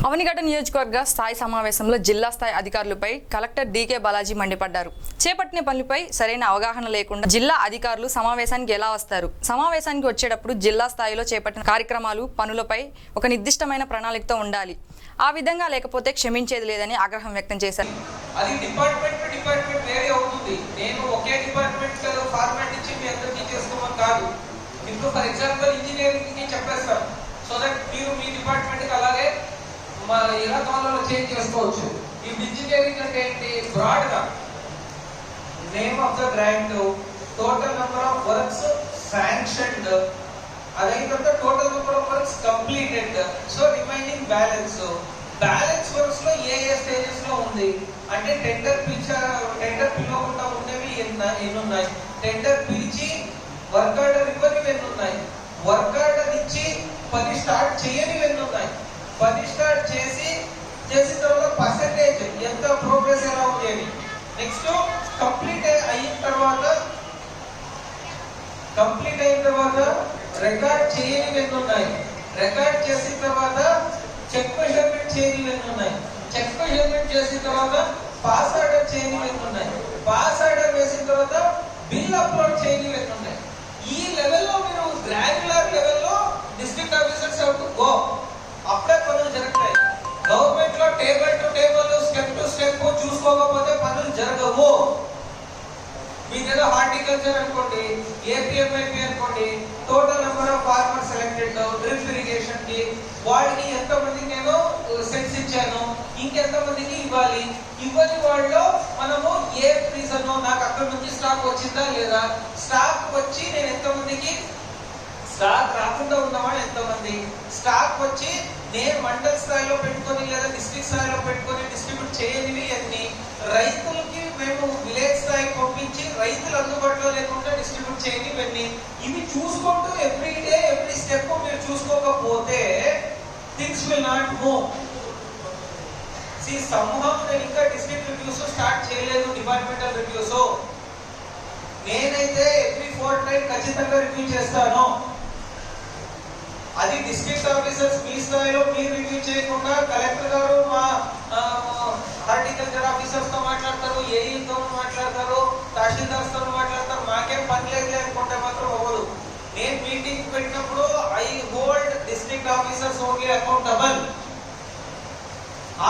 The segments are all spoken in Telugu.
అవనిగడ్డ నియోజకవర్గ స్థాయి సమావేశంలో జిల్లా స్థాయి అధికారులపై కలెక్టర్ డీకే బాలాజీ మండిపడ్డారు. చేపట్టిన పనులపై సరైన అవగాహన లేకుండా జిల్లా అధికారులు సమావేశానికి ఎలా వస్తారు? సమావేశానికి వచ్చేటప్పుడు జిల్లా స్థాయిలో చేపట్టిన కార్యక్రమాలు, పనులపై ఒక నిర్దిష్టమైన ప్రణాళికతో ఉండాలి. ఆ విధంగా లేకపోతే క్షమించేది లేదని ఆగ్రహం వ్యక్తం చేశారు. అది డిపార్ట్మెంట్ టు డిపార్ట్మెంట్ వేరే అవుతుంది. నేను ఒకే డిపార్ట్మెంట్ ఫార్మాట్ ఇచ్చి మీ అందరికీ చేసుకోమని కాదు. ఇప్పుడు ఫర్ ఎగ్జాంపుల్ ఇంజనీరింగ్ కి చెప్పేస్తాను, సో దట్ మీరు మీ డిపార్ట్మెంట్ కి అలాగే ఎలా కాలంలో చేంజ్ చేసుకోవచ్చు. ఇప్పుడు ఇంజనీరింగ్ అంటే ఏంటి? బ్రాడ్ గా name of the grant, total number of works sanctioned, అదైన తర్వాత total number of works completed, so remaining balance works లో ఏ స్టేజెస్ లో ఉంది అంటే టెండర్ పిలవకుండా ఉండేవి ఎన్ని ఉన్నాయి, టెండర్ పిలిచి వర్క్ ఆర్డర్ ఇవ్వనివి ఎన్ని ఉన్నాయి, వర్క్ ఆర్డర్ ఇచ్చి పని స్టార్ట్ చేయనివి ఎన్ని ఉన్నాయి, పని స్టార్ట్ చేసిన తర్వాత పర్సెంటేజ్ ఎంత ప్రోగ్రెస్ ఎలా ఉంది అని. నెక్స్ట్ కంప్లీట్ అయిన తర్వాత రికార్డ్ చేయనివి ఎన్ని ఉన్నాయి, రికార్డ్ చేసిన తర్వాత చెక్ మెజర్మెంట్ చేయనివి ఎన్ని ఉన్నాయి, చెక్ మెజర్మెంట్ చేసిన తర్వాత పాస్ ఆర్డర్ చేయనివి ఎన్ని ఉన్నాయి, పాస్ ఆర్డర్ వేసిన తర్వాత బిల్ అప్లోడ్ చేయనివి ఎన్ని ఉన్నాయి. ఈ లెవెల్లో మీరు గ్రాన్యులర్ లెవెల్లో district officers have to go. అప్పుడే పనులు జరుగుతాయి. గవర్నమెంట్ లో table to table, step to step చూసుకోకపోతే పనులు జరగవు. మీదేదో హార్టికల్చర్ అనుకోండి, ఏపీఎంఐపీ అనుకోండి, total number of farmer selected, drip irrigation కి వాడికి ఎంతమందికి నేను సెట్స్ ఇచ్చాను, ఇంకెంతమందికి ఇవ్వాలి, ఇవ్వని వాళ్ళు మనము ఏ రీజన్ నాకు అక్కడ నుంచి స్టాక్ వచ్చిందా లేదా, స్టాక్ వచ్చి నేను ఎంతమందికి, స్టాక్ రాకుండా ఉన్నవాళ్ళు ఎంతమంది, స్టాక్ వచ్చి నేను మండల స్థాయిలో పెట్టుకొని లేదా డిస్ట్రిక్ట్ స్థాయిలో పెట్టుకొని డిస్ట్రిబ్యూట్ చేయనివి ఎన్ని, రైతులకి మేము విలేజ్ స్థాయికి పంపించి రైతులు అందుబాటులో లేకుండా డిస్ట్రిబ్యూట్ చేయనివి ఎన్ని, ఇవి చూసుకుంటూ ఎవ్రీ డే ఎవ్రీ స్టెప్ మీరు చూసుకోకపోతే థింగ్స్ విల్ నాట్ మూవ్. సంభవం నేను ఇంకా డిస్ట్రిక్ట్ రివ్యూస్ స్టార్ట్ చేయలేదు, డిపార్ట్మెంటల్ రివ్యూస్. నేనైతే ఎవ్రీ 4 టైం ఖచ్చితంగా రివ్యూ చేస్తాను. అది డిస్ట్రిక్ట్ ఆఫీసర్స్ మీ స్థాయిలో మీరు రివ్యూ చేయకుండా కలెక్టర్ గారు మా హార్టికల్చర్ ఆఫీసర్స్ తో మాట్లాడతారు, ఏఈతో మాట్లాడతారు, తహసీల్దార్స్ తో మాట్లాడతారు, మాకేం పని లేదు అనుకుంటే మాత్రం అవ్వదు. నేను మీటింగ్ పెట్టినప్పుడు I hold district officers only accountable.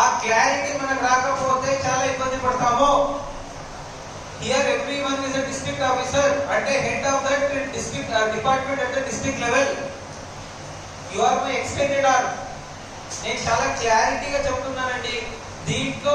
ఆ క్లారిటీ మనకు రాకపోతే చాలా ఇబ్బంది పడతాము. Here everyone is a district officer at the head of that district department at the district level. You are my extended arm. నేను చాలా క్లారిటీగా చెప్తున్నానండి. దీంట్లో